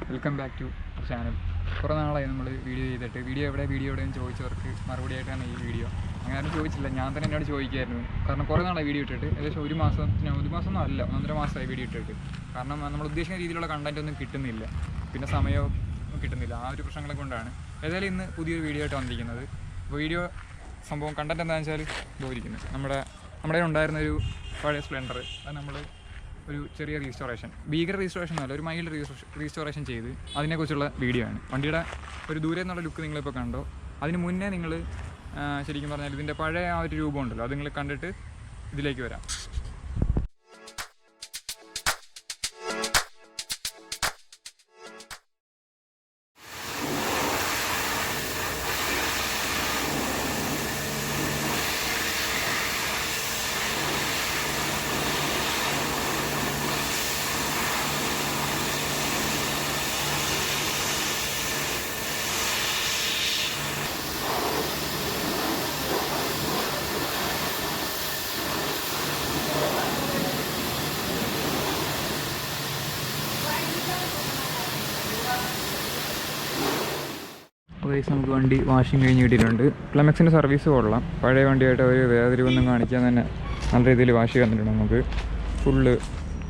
Welcome back to channel. കുറേ നാളായി നമ്മൾ വീഡിയോ ചെയ്തിട്ട് വീഡിയോ എവിടെയെന്ന് ചോദിച്ചവർക്ക് മറുപടിയായിട്ടാണ് ഈ വീഡിയോ. അങ്ങനെ ആരും ചോദിച്ചില്ല, ഞാൻ തന്നെ എന്നോട് ചോദിക്കുമായിരുന്നു. കാരണം കുറേ നാളായി വീഡിയോ ഇട്ടിട്ട്, ഏകദേശം ഒരു മാസമൊന്നും അല്ല, 1.5 മാസമായി വീഡിയോ ഇട്ടിട്ട്. കാരണം നമ്മൾ ഉദ്ദേശിക്കുന്ന രീതിയിലുള്ള കണ്ടൻറ്റ് ഒന്നും കിട്ടുന്നില്ല, പിന്നെ സമയവും കിട്ടുന്നില്ല. ആ ഒരു പ്രശ്നങ്ങളെ കൊണ്ടാണ് ഏതായാലും ഇന്ന് പുതിയൊരു വീഡിയോ ആയിട്ട് വന്നിരിക്കുന്നത്. അപ്പോൾ വീഡിയോ സംഭവം കണ്ടൻറ്റ് എന്താണെന്ന് വെച്ചാൽ ഇരിക്കുന്നത് നമ്മുടെ ഉണ്ടായിരുന്ന ഒരു പഴയ സ്പ്ലെൻഡർ, അത് നമ്മൾ ഒരു ചെറിയ റീസ്റ്റോറേഷൻ, ഭീകര റീസ്റ്റോറേഷൻ എന്നല്ല, ഒരു മൈൽഡ് റീസ്റ്റോറേഷൻ ചെയ്ത് അതിനെക്കുറിച്ചുള്ള വീഡിയോ ആണ്. വണ്ടിയുടെ ഒരു ദൂരെ നിന്നുള്ള ലുക്ക് നിങ്ങളിപ്പോൾ കണ്ടോ. അതിന് മുന്നേ നിങ്ങൾ ശരിക്കും പറഞ്ഞാൽ ഇതിൻ്റെ പഴയ ആ ഒരു രൂപം ഉണ്ടല്ലോ, അത് നിങ്ങൾ കണ്ടിട്ട് ഇതിലേക്ക് വരാം. ഗൈസ്, നമുക്ക് വണ്ടി വാഷിംഗ് കഴിഞ്ഞ് കിട്ടിയിട്ടുണ്ട്. ക്ലൈമാക്സിൻ്റെ സർവീസ് കൊള്ളാം. പഴയ വണ്ടിയായിട്ട് ഒരു വേദരിവൊന്നും കാണിക്കാൻ തന്നെ നല്ല രീതിയിൽ വാഷ് ചെയ്ത് തന്നിട്ടുണ്ട്. നമുക്ക് ഫുള്ള്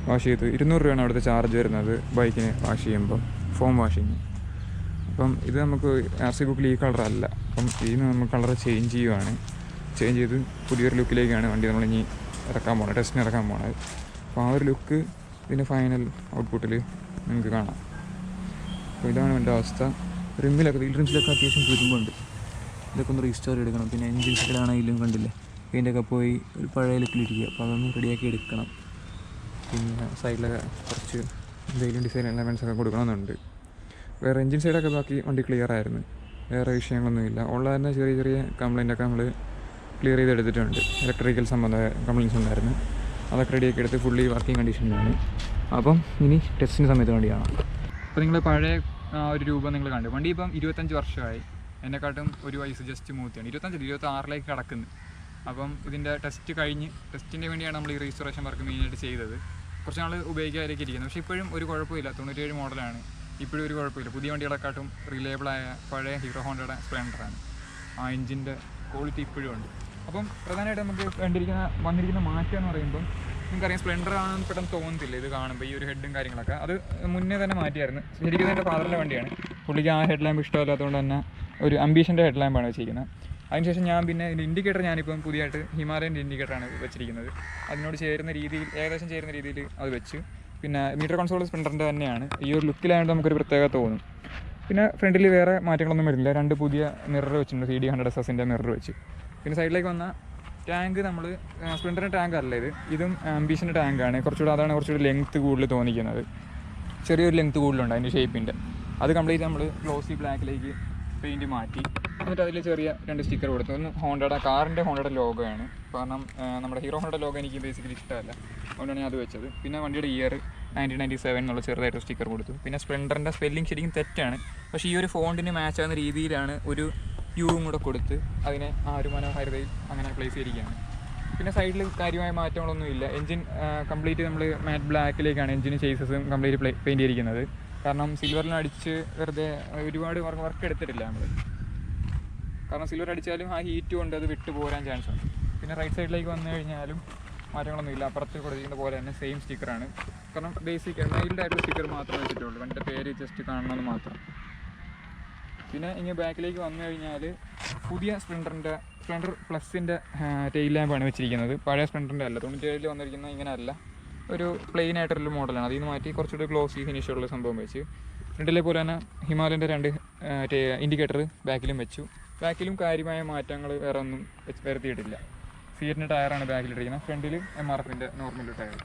വാഷ് ചെയ്ത് 200 രൂപയാണ് അവിടുത്തെ ചാർജ് വരുന്നത് ബൈക്കിന് വാഷ് ചെയ്യുമ്പം, ഫോം വാഷിങ്. അപ്പം ഇത് നമുക്ക് RC ബുക്കിൽ ഈ കളറല്ല, അപ്പം ഇതിന് നമ്മൾ കളർ ചേഞ്ച് ചെയ്ത് പുതിയൊരു ലുക്കിലേക്കാണ് വണ്ടി നമ്മളിനി ടെസ്റ്റിന് ഇറക്കാൻ പോകുന്നത്. അപ്പോൾ ആ ഒരു ലുക്ക് ഇതിൻ്റെ ഫൈനൽ ഔട്ട്പുട്ടിൽ നിങ്ങൾക്ക് കാണാം. അപ്പോൾ ഇതാണ് എൻ്റെ അവസ്ഥ. വീൽ റിംസിലൊക്കെ അത്യാവശ്യം തുരുമ്പുണ്ട്. ഇതൊക്കെ ഒന്ന് റീസ്റ്റോർ എടുക്കണം. പിന്നെ എൻജിൻ സൈഡാണെങ്കിലും കണ്ടില്ലേ, ഇതിൻ്റെയൊക്കെ പോയി ഒരു പഴയ ലുക്കിലിരിക്കുക. അപ്പോൾ അതൊന്ന് റെഡിയാക്കി എടുക്കണം. പിന്നെ സൈഡിലൊക്കെ കുറച്ച് എന്തെങ്കിലും ഡിസൈൻ എലമെൻറ്റ്സൊക്കെ കൊടുക്കണമെന്നുണ്ട്. വേറെ എൻജിൻ സൈഡൊക്കെ ബാക്കി വണ്ടി ക്ലിയർ ആയിരുന്നു, വേറെ വിഷയങ്ങളൊന്നുമില്ല. ഉള്ളതിൻ്റെ ചെറിയ കംപ്ലയിൻ്റൊക്കെ നമ്മൾ ക്ലിയർ ചെയ്തെടുത്തിട്ടുണ്ട്. ഇലക്ട്രിക്കൽ സംബന്ധമായ കംപ്ലയിൻറ്റ്സ് ഉണ്ടായിരുന്നു, അതൊക്കെ റെഡിയാക്കി എടുത്ത് ഫുള്ളി വർക്കിംഗ് കണ്ടീഷനിലാണ്. അപ്പം ഇനി ടെസ്റ്റിന് സമയത്ത് വേണ്ടി കാണാം. അപ്പോൾ നിങ്ങൾ പഴയ ഒരു രൂപം നിങ്ങൾ കണ്ടു. വണ്ടി ഇപ്പം 25 വർഷമായി, എന്നെക്കാട്ടും ഒരു വയസ്സ് ജസ്റ്റ് മൂത്തിയാണ്. 26 കിടക്കുന്നു. അപ്പം ഇതിൻ്റെ ടെസ്റ്റിൻ്റെ വേണ്ടിയാണ് നമ്മൾ ഈ റീസ്റ്റോറേഷൻ വർക്ക് മെയിനായിട്ട് ചെയ്തത്. കുറച്ച് നാൾ ഉപയോഗിക്കാതിലേക്ക് ഇരിക്കുന്നത്. പക്ഷേ ഇപ്പോഴും ഒരു കുഴപ്പമില്ല. 97 മോഡലാണ്, ഇപ്പോഴും ഒരു കുഴപ്പമില്ല. പുതിയ വണ്ടികളെക്കാട്ടും റിലയബിളായ പഴയ ഹീറോ ഹോണ്ടയുടെ സ്പ്ലെൻഡറാണ്. ആ എൻജിൻ്റെ ക്വാളിറ്റി ഇപ്പോഴും ഉണ്ട്. അപ്പം പ്രധാനമായിട്ട് നമുക്ക് വന്നിരിക്കുന്ന മാറ്റം എന്ന് പറയുമ്പം നിങ്ങൾക്കറിയാം, സ്പ്ലെൻഡർ ആണെന്ന് പെട്ടെന്ന് തോന്നത്തില്ല ഇത് കാണുമ്പോൾ. ഈ ഒരു ഹെഡും കാര്യങ്ങളൊക്കെ അത് മുന്നേ തന്നെ മാറ്റിയായിരുന്നു. ശരിക്കും എൻ്റെ ഫാദറിൻ്റെ വണ്ടിയാണ്. പുള്ളിക്ക് ആ ഹെഡ് ലാമ്പ് ഇഷ്ടമല്ലാത്തതുകൊണ്ട് തന്നെ ഒരു അംബീഷൻ്റെ ഹെഡ് ലാമ്പാണ് വെച്ചിരിക്കുന്നത്. അതിനുശേഷം ഞാൻ പിന്നെ ഇതിൻ്റെ ഇൻഡിക്കേറ്റർ ഞാനിപ്പം പുതിയതായിട്ട് ഹിമാലയൻ്റെ ഇൻഡിക്കേറ്ററാണ് വെച്ചിരിക്കുന്നത്. അതിനോട് ഏകദേശം ചേരുന്ന രീതിയിൽ അത് വെച്ച്. പിന്നെ മീറ്റർ കൺസോൾ സ്പ്ലെൻഡറിൻ്റെ തന്നെയാണ്. ഈ ഒരു ലുക്കിലായതുകൊണ്ട് നമുക്കൊരു പ്രത്യേകത തോന്നും. പിന്നെ ഫ്രണ്ടിൽ വേറെ മാറ്റങ്ങളൊന്നും വരുന്നില്ല. 2 പുതിയ മിറർ വെച്ചിട്ടുണ്ട്, CD 100SS മിറർ വെച്ച്. പിന്നെ സൈഡിലേക്ക് വന്ന ടാങ്ക്, നമ്മൾ സ്പ്ലെൻഡറിൻ്റെ ടാങ്ക് അല്ല ഇതും ആംബീഷൻ്റെ ടാങ്കാണ്. കുറച്ചുകൂടി ലെങ്ത്ത് കൂടുതൽ തോന്നിക്കുന്നത്. ചെറിയൊരു ലെങ്ത്ത് കൂടുതലുണ്ട് അതിൻ്റെ ഷേപ്പിൻ്റെ. അത് കംപ്ലീറ്റ് നമ്മൾ ഗ്ലോസി ബ്ലാക്കിലേക്ക് പെയിൻറ്റ് മാറ്റി. എന്നിട്ട് അതിൽ ചെറിയ 2 സ്റ്റിക്കർ കൊടുത്തു. ഒന്ന് ഹോണ്ടയുടെ ലോഗോയാണ്. കാരണം നമ്മുടെ ഹീറോ ഹോണ്ടയുടെ ലോഗോ എനിക്ക് ബേസിക്കലി ഇഷ്ടമല്ല, അതുകൊണ്ടാണ് ഞാൻ അത് വെച്ചത്. പിന്നെ വണ്ടിയുടെ ഇയർ 1997 എന്നുള്ള ചെറുതായിട്ട് സ്റ്റിക്കർ കൊടുത്തു. പിന്നെ സ്പ്ലെൻഡറിൻ്റെ സ്പെല്ലിംഗ് ശരിക്കും തെറ്റാണ്, പക്ഷേ ഈ ഒരു ഫോണ്ടിന് മാച്ച് ആകുന്ന രീതിയിലാണ് ഒരു യും കൂടെ കൊടുത്ത് അതിനെ ആ ഒരു മനോഹാരിതയിൽ അങ്ങനെ പ്ലേസ് ചെയ്തിരിക്കുകയാണ്. പിന്നെ സൈഡിൽ കാര്യമായ മാറ്റങ്ങളൊന്നുമില്ല. എൻജിൻ കംപ്ലീറ്റ് നമ്മൾ മാറ്റ് ബ്ലാക്കിലേക്കാണ് എൻജിന് ചേസസും കംപ്ലീറ്റ് പെയിൻറ്റ് ചെയ്തിരിക്കുന്നത്. കാരണം സിൽവറിലും അടിച്ച് വെറുതെ ഒരുപാട് വർക്ക് എടുത്തിട്ടില്ല നമ്മൾ. കാരണം സിൽവർ അടിച്ചാലും ആ ഹീറ്റ് കൊണ്ട് അത് വിട്ടു പോരാൻ ചാൻസ് ഉണ്ട്. പിന്നെ റൈറ്റ് സൈഡിലേക്ക് വന്നു കഴിഞ്ഞാലും മാറ്റങ്ങളൊന്നുമില്ല. അപ്പുറത്ത് കൊടുത്തിരിക്കുന്ന പോലെ തന്നെ സെയിം സ്റ്റിക്കറാണ്. കാരണം ബേസിക് മൈൽഡായിട്ടുള്ള സ്റ്റിക്കർ മാത്രമേ വെച്ചിട്ടുള്ളൂ, വണ്ടിയുടെ പേര് ജസ്റ്റ് കാണണമെന്ന് മാത്രം. പിന്നെ ഇങ്ങനെ ബാക്കിലേക്ക് വന്നു കഴിഞ്ഞാൽ പുതിയ സ്പ്ലെൻഡർ പ്ലസിൻ്റെ ടെയിൽ ലാമ്പാണ് വെച്ചിരിക്കുന്നത്. പഴയ സ്പ്ലെൻഡറിൻ്റെ അല്ല, 97 വന്നിരിക്കുന്ന ഇങ്ങനെ അല്ല, ഒരു പ്ലെയിൻ ആയിട്ടുള്ള മോഡലാണ്. അതിൽ നിന്ന് മാറ്റി കുറച്ചുകൂടി ഗ്ലോസി ഫിനിഷുള്ള സംഭവം വെച്ച്. ഫ്രണ്ടിലെ പോലെ തന്നെ ഹിമാലയൻ്റെ 2 ഇൻഡിക്കേറ്റർ ബാക്കിലും വെച്ചു. ബാക്കിലും കാര്യമായ മാറ്റങ്ങൾ വേറെ ഒന്നും വരുത്തിയിട്ടില്ല. സീറ്റിൻ്റെ ടയറാണ് ബാക്കിലിട്ടിരിക്കുന്നത്, ഫ്രണ്ടിൽ MRFൻ്റെ നോർമൽ ടയർ.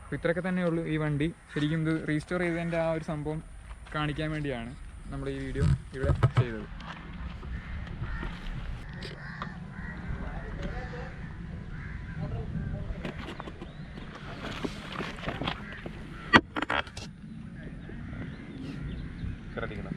അപ്പോൾ ഇത്രയൊക്കെ തന്നെയുള്ളൂ ഈ വണ്ടി. ശരിക്കും ഇത് റീസ്റ്റോർ ചെയ്തതിൻ്റെ ആ ഒരു സംഭവം കാണിക്കാൻ വേണ്ടിയാണ് നമ്മൾ ഈ വീഡിയോ ഇവിടെ ചെയ്തത്. ശ്രദ്ധിക്കണം.